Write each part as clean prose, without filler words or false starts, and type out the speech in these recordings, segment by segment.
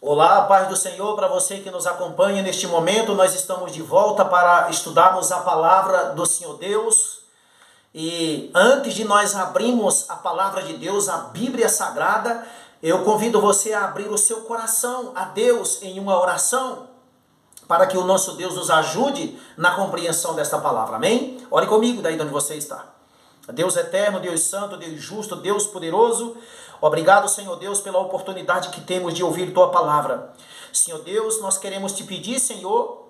Olá, paz do Senhor para você que nos acompanha neste momento. Nós estamos de volta para estudarmos a palavra do Senhor Deus. E antes de nós abrirmos a palavra de Deus, a Bíblia Sagrada, eu convido você a abrir o seu coração a Deus em uma oração, para que o nosso Deus nos ajude na compreensão desta palavra. Amém? Ore comigo daí de onde você está. Deus eterno, Deus santo, Deus justo, Deus poderoso, obrigado, Senhor Deus, pela oportunidade que temos de ouvir Tua palavra. Senhor Deus, nós queremos Te pedir, Senhor,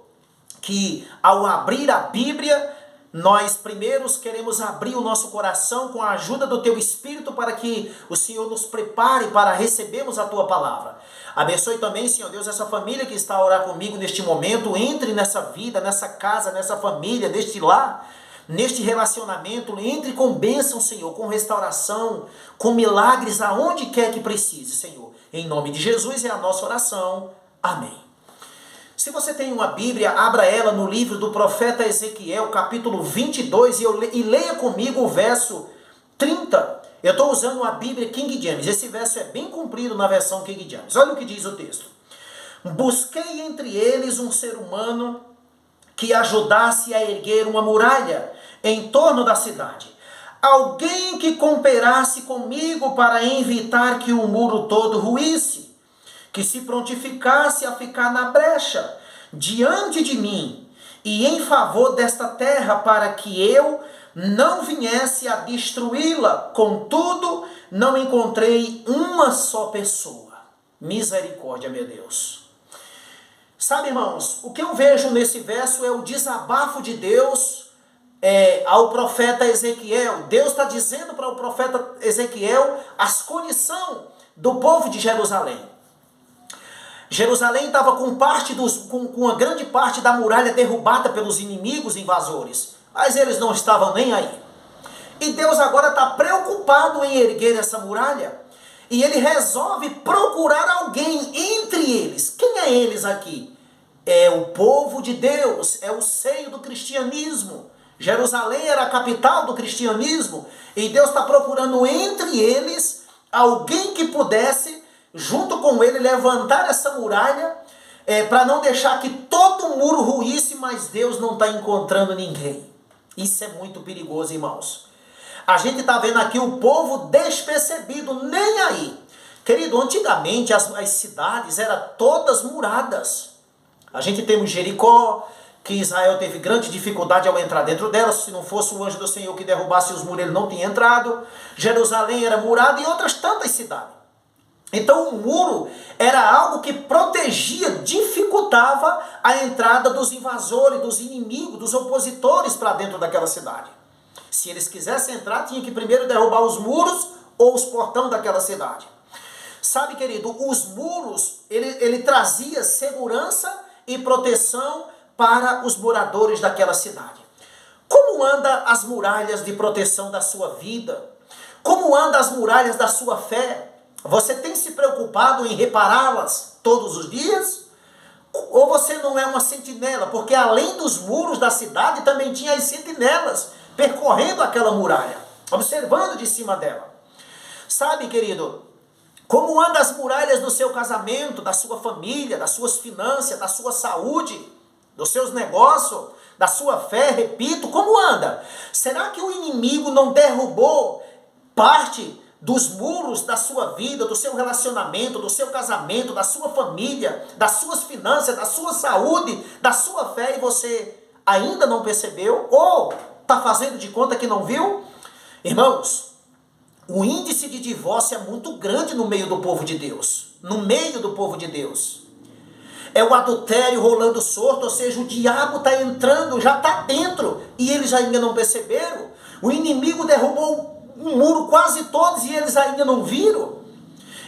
que ao abrir a Bíblia, nós primeiros queremos abrir o nosso coração com a ajuda do Teu Espírito para que o Senhor nos prepare para recebermos a Tua palavra. Abençoe também, Senhor Deus, essa família que está a orar comigo neste momento. Entre nessa vida, nessa casa, nessa família, neste lar, neste relacionamento. Entre com bênção, Senhor, com restauração, com milagres aonde quer que precise, Senhor. Em nome de Jesus é a nossa oração. Amém. Se você tem uma Bíblia, abra ela no livro do profeta Ezequiel, capítulo 22, e leia comigo o verso 30. Eu estou usando a Bíblia King James. Esse verso é bem comprido na versão King James. Olha o que diz o texto. Busquei entre eles um ser humano que ajudasse a erguer uma muralha em torno da cidade. Alguém que cooperasse comigo para evitar que o muro todo ruísse, que se prontificasse a ficar na brecha diante de mim e em favor desta terra para que eu não viesse a destruí-la. Contudo, não encontrei uma só pessoa. Misericórdia, meu Deus. Sabe, irmãos, o que eu vejo nesse verso é o desabafo de Deus ao profeta Ezequiel. Deus está dizendo para o profeta Ezequiel as condições do povo de Jerusalém. Jerusalém estava com uma grande parte da muralha derrubada pelos inimigos invasores, mas eles não estavam nem aí. E Deus agora está preocupado em erguer essa muralha, e ele resolve procurar alguém entre eles. Quem é eles aqui? É o povo de Deus, é o seio do cristianismo. Jerusalém era a capital do cristianismo, e Deus está procurando entre eles alguém que pudesse, junto com ele, levantar essa muralha, para não deixar que todo o muro ruísse, mas Deus não está encontrando ninguém. Isso é muito perigoso, irmãos. A gente está vendo aqui o povo despercebido, nem aí. Querido, antigamente as cidades eram todas muradas. A gente tem Jericó, que Israel teve grande dificuldade ao entrar dentro dela. Se não fosse o anjo do Senhor que derrubasse os muros, ele não tinha entrado. Jerusalém era murada e outras tantas cidades. Então o muro era algo que protegia, dificultava a entrada dos invasores, dos inimigos, dos opositores para dentro daquela cidade. Se eles quisessem entrar, tinha que primeiro derrubar os muros ou os portões daquela cidade. Sabe, querido, os muros, ele trazia segurança e proteção para os moradores daquela cidade. Como anda as muralhas de proteção da sua vida? Como anda as muralhas da sua fé? Você tem se preocupado em repará-las todos os dias? Ou você não é uma sentinela? Porque além dos muros da cidade, também tinha as sentinelas percorrendo aquela muralha, observando de cima dela. Sabe, querido, como andam as muralhas do seu casamento, da sua família, das suas finanças, da sua saúde, dos seus negócios, da sua fé, repito, como anda? Será que o inimigo não derrubou parte dos muros da sua vida, do seu relacionamento, do seu casamento, da sua família, das suas finanças, da sua saúde, da sua fé, e você ainda não percebeu? Ou está fazendo de conta que não viu? Irmãos, o índice de divórcio é muito grande no meio do povo de Deus. No meio do povo de Deus. É o adultério rolando solto, ou seja, o diabo está entrando, já está dentro, e eles ainda não perceberam. O inimigo derrubou um muro quase todos e eles ainda não viram.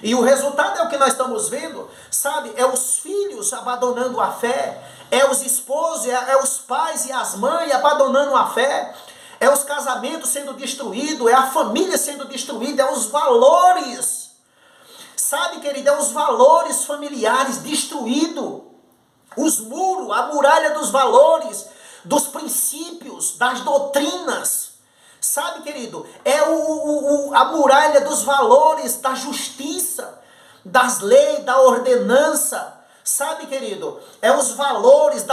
E o resultado é o que nós estamos vendo, sabe? É os filhos abandonando a fé, é os esposos, é os pais e as mães abandonando a fé, é os casamentos sendo destruídos, é a família sendo destruída, é os valores, sabe, querido? É os valores familiares destruídos, os muros, a muralha dos valores, dos princípios, das doutrinas. Sabe, querido, é a muralha dos valores, da justiça, das leis, da ordenança. Sabe, querido, os valores,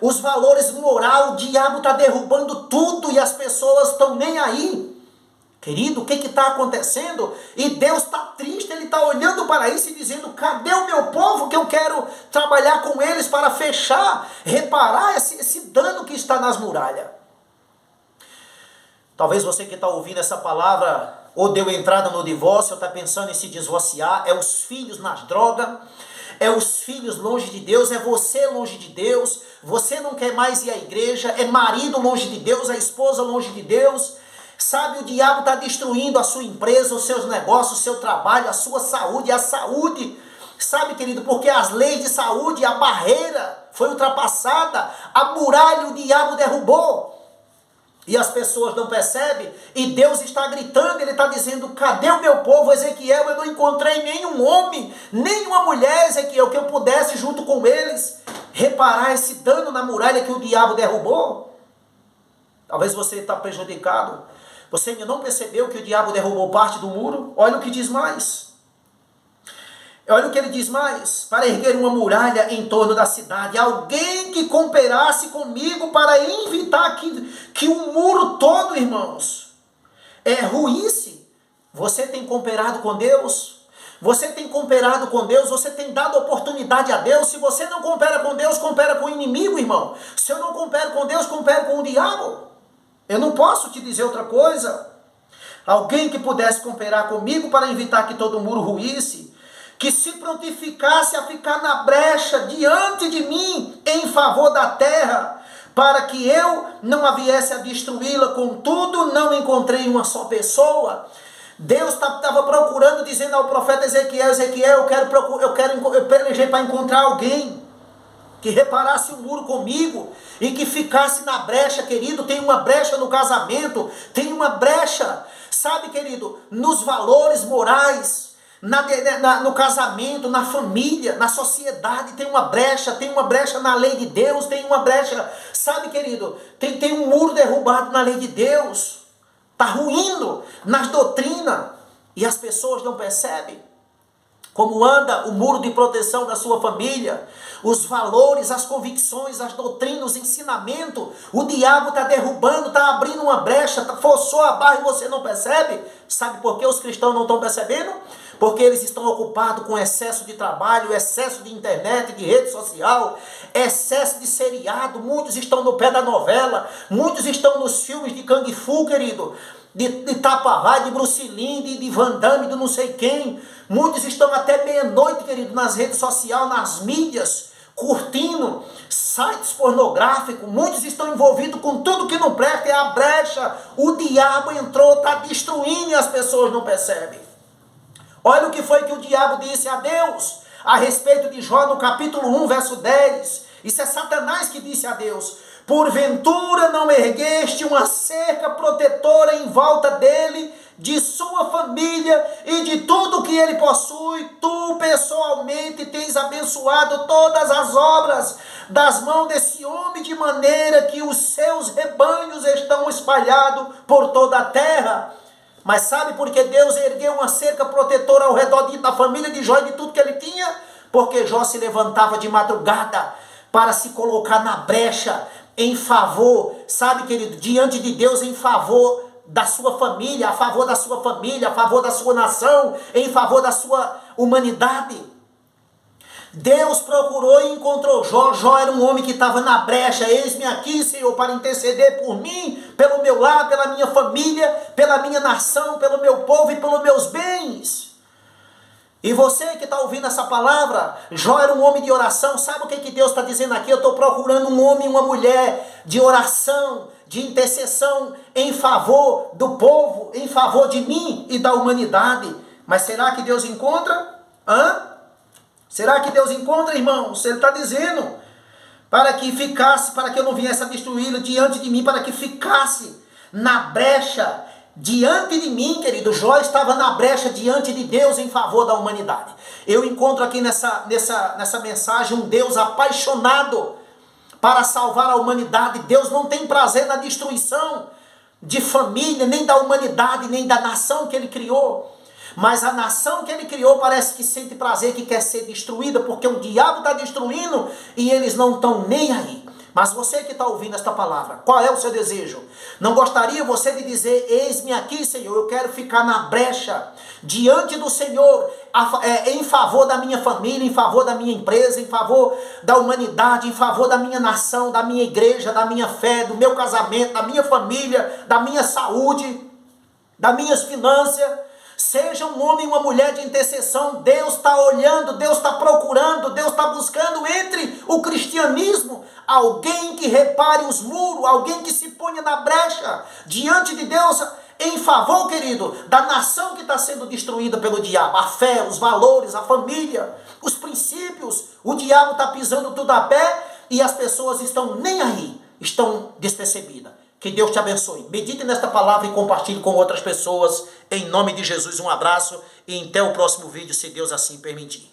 os valores moral, o diabo está derrubando tudo e as pessoas estão nem aí. Querido, o que está acontecendo? E Deus está triste, Ele está olhando para isso e dizendo, cadê o meu povo que eu quero trabalhar com eles para fechar, reparar esse dano que está nas muralhas? Talvez você que está ouvindo essa palavra, ou deu entrada no divórcio, ou está pensando em se divorciar, é os filhos nas drogas, é os filhos longe de Deus, é você longe de Deus, você não quer mais ir à igreja, é marido longe de Deus, é esposa longe de Deus. Sabe, o diabo está destruindo a sua empresa, os seus negócios, o seu trabalho, a sua saúde, a saúde. Sabe, querido, porque as leis de saúde, a barreira foi ultrapassada, a muralha o diabo derrubou. E as pessoas não percebem, e Deus está gritando, Ele está dizendo, cadê o meu povo, Ezequiel? Eu não encontrei nenhum homem, nenhuma mulher, Ezequiel, que eu pudesse junto com eles reparar esse dano na muralha que o diabo derrubou. Talvez você está prejudicado, você ainda não percebeu que o diabo derrubou parte do muro. Olha o que diz mais. Olha o que ele diz mais. Para erguer uma muralha em torno da cidade. Alguém que cooperasse comigo para evitar que o muro todo, irmãos, ruísse. Você tem cooperado com Deus? Você tem cooperado com Deus? Você tem dado oportunidade a Deus? Se você não coopera com Deus, coopera com o inimigo, irmão. Se eu não coopero com Deus, coopero com o diabo. Eu não posso te dizer outra coisa. Alguém que pudesse cooperar comigo para evitar que todo o muro ruísse, que se prontificasse a ficar na brecha diante de mim em favor da terra, para que eu não a viesse a destruí-la, contudo não encontrei uma só pessoa. Deus estava procurando, dizendo ao profeta Ezequiel, eu pelejei para encontrar alguém que reparasse o muro comigo e que ficasse na brecha, querido. Tem uma brecha no casamento, tem uma brecha, sabe, querido, nos valores morais, no casamento, na família, na sociedade, tem uma brecha na lei de Deus, tem uma brecha, sabe, querido, tem um muro derrubado na lei de Deus, está ruindo nas doutrinas, e as pessoas não percebem como anda o muro de proteção da sua família, os valores, as convicções, as doutrinas, os ensinamentos. O diabo está derrubando, está abrindo uma brecha, forçou a barra e você não percebe. Sabe por que os cristãos não estão percebendo? Porque eles estão ocupados com excesso de trabalho, excesso de internet, de rede social, excesso de seriado. Muitos estão no pé da novela, muitos estão nos filmes de Kung Fu, querido, de Tapa-Vai, de Bruce Lee, de Van Damme, de não sei quem. Muitos estão até meia-noite, querido, nas redes sociais, nas mídias, curtindo sites pornográficos. Muitos estão envolvidos com tudo que não presta, é a brecha. O diabo entrou, está destruindo e as pessoas não percebem. Olha o que foi que o diabo disse a Deus a respeito de Jó no capítulo 1, verso 10. Isso é Satanás que disse a Deus: porventura não ergueste uma cerca protetora em volta dele, de sua família e de tudo que ele possui. Tu pessoalmente tens abençoado todas as obras das mãos desse homem, de maneira que os seus rebanhos estão espalhados por toda a terra. Mas sabe por que Deus ergueu uma cerca protetora ao redor da família de Jó e de tudo que ele tinha? Porque Jó se levantava de madrugada para se colocar na brecha em favor, sabe, querido, diante de Deus, em favor da sua família, a favor da sua família, a favor da sua nação, em favor da sua humanidade. Deus procurou e encontrou Jó. Jó era um homem que estava na brecha. Eis-me aqui, Senhor, para interceder por mim, pelo meu lar, pela minha família, pela minha nação, pelo meu povo e pelos meus bens. E você que está ouvindo essa palavra, Jó era um homem de oração. Sabe o que Deus está dizendo aqui? Eu estou procurando um homem e uma mulher de oração, de intercessão em favor do povo, em favor de mim e da humanidade. Mas será que Deus encontra? Será que Deus encontra, irmãos? Ele está dizendo para que ficasse, para que eu não viesse a destruí-lo diante de mim, para que ficasse na brecha diante de mim, querido. Jó estava na brecha diante de Deus em favor da humanidade. Eu encontro aqui nessa mensagem um Deus apaixonado para salvar a humanidade. Deus não tem prazer na destruição de família, nem da humanidade, nem da nação que Ele criou. Mas a nação que ele criou parece que sente prazer, que quer ser destruída, porque o diabo está destruindo e eles não estão nem aí. Mas você que está ouvindo esta palavra, qual é o seu desejo? Não gostaria você de dizer, eis-me aqui, Senhor, eu quero ficar na brecha, diante do Senhor, em favor da minha família, em favor da minha empresa, em favor da humanidade, em favor da minha nação, da minha igreja, da minha fé, do meu casamento, da minha família, da minha saúde, das minhas finanças. Seja um homem e uma mulher de intercessão. Deus está olhando, Deus está procurando, Deus está buscando entre o cristianismo alguém que repare os muros, alguém que se ponha na brecha diante de Deus em favor, querido, da nação que está sendo destruída pelo diabo. A fé, os valores, a família, os princípios. O diabo está pisando tudo a pé e as pessoas estão nem aí, estão despercebidas. Que Deus te abençoe. Medite nesta palavra e compartilhe com outras pessoas. Em nome de Jesus, um abraço e até o próximo vídeo, se Deus assim permitir.